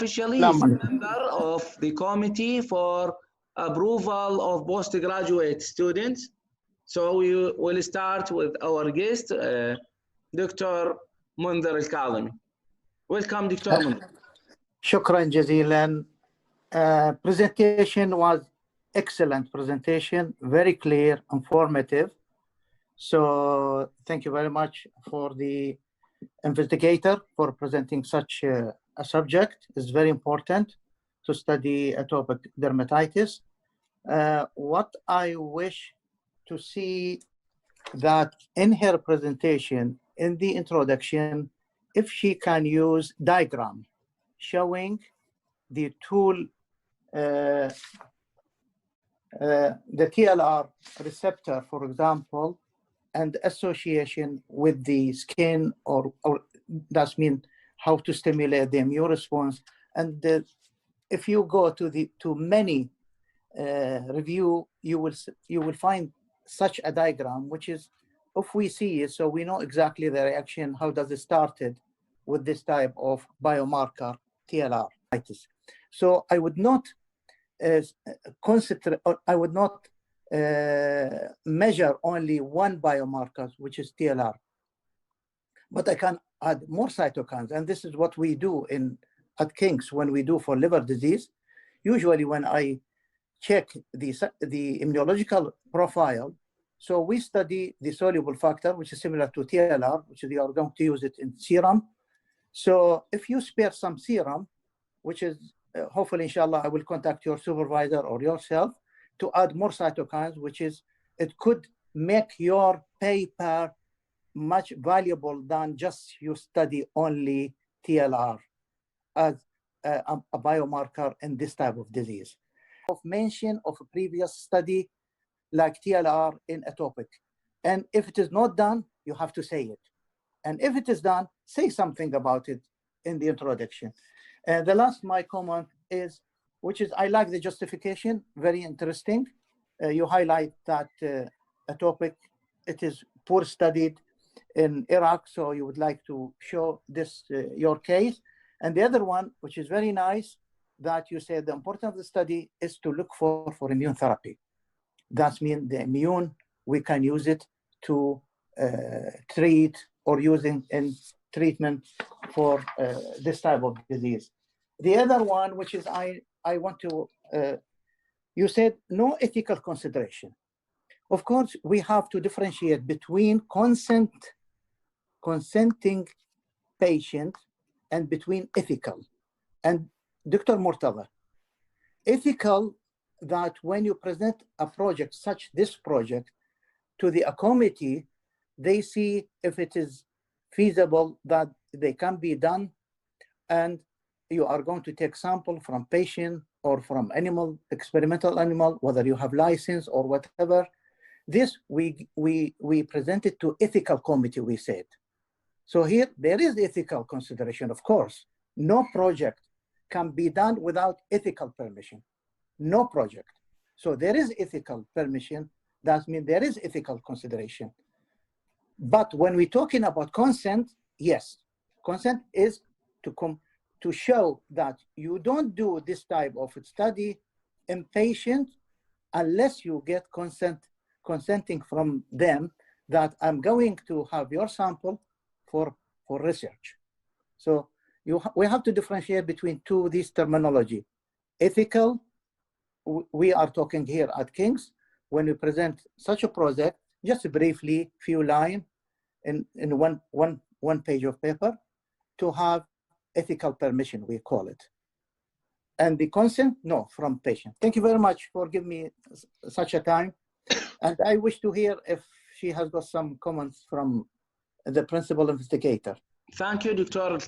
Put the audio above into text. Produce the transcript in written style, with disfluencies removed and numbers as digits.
officially he's a member of the committee for approval of postgraduate students. So we will start with our guest, Dr. Munther Alkadhimi. Welcome, Dr. Munther. شكرا جزيلا. Presentation was excellent presentation, very clear, informative. So thank you very much for the investigator for presenting such a subject. It's very important to study atopic dermatitis. What I wish to see that in her presentation, in the introduction, if she can use diagram showing the tool, the TLR receptor, for example, and association with the skin, or that means how to stimulate the immune response. And if you go to many review, you will find such a diagram, which is, if we see it, so we know exactly the reaction, how does it started with this type of biomarker TLR. So I would not concentrate, or I would not measure only one biomarker, which is TLR, but I can add more cytokines. And this is what we do at King's when we do for liver disease. Usually when I check the immunological profile, so we study the soluble factor, which is similar to TLR, which we are going to use it in serum. So if you spare some serum, which is hopefully, inshallah, I will contact your supervisor or yourself to add more cytokines, which is, it could make your paper much valuable than just you study only TLR as a biomarker in this type of disease. Of mention of a previous study like TLR in atopic. And if it is not done, you have to say it. And if it is done, say something about it in the introduction. The last my comment is, which is, I like the justification, very interesting. You highlight that atopic, it is poor studied in Iraq, so you would like to show this, your case. And the other one, which is very nice, that you said the importance of the study is to look for immune therapy. That means the immune, we can use it to treat or using in treatment for this type of disease. The other one, which is I want to, you said no ethical consideration. Of course, we have to differentiate between consenting patient and between ethical. And Dr. Murtaza, ethical, that when you present a project such this project to the committee, they see if it is feasible that they can be done, and you are going to take sample from patient or from animal, experimental animal, whether you have license or whatever. This we presented to ethical committee, we said. So here there is ethical consideration, of course. No project can be done without ethical permission. No project. So there is ethical permission. That means there is ethical consideration. But when we're talking about consent, yes, consent is to show that you don't do this type of study in patient unless you get consenting from them that I'm going to have your sample for research. So we have to differentiate between these terminology. Ethical, we are talking here at King's, when we present such a project, just briefly, few lines in one page of paper, to have ethical permission, we call it. And the consent, no, from patient. Thank you very much for giving me such a time. And I wish to hear if she has got some comments from the principal investigator. Thank you, Dr.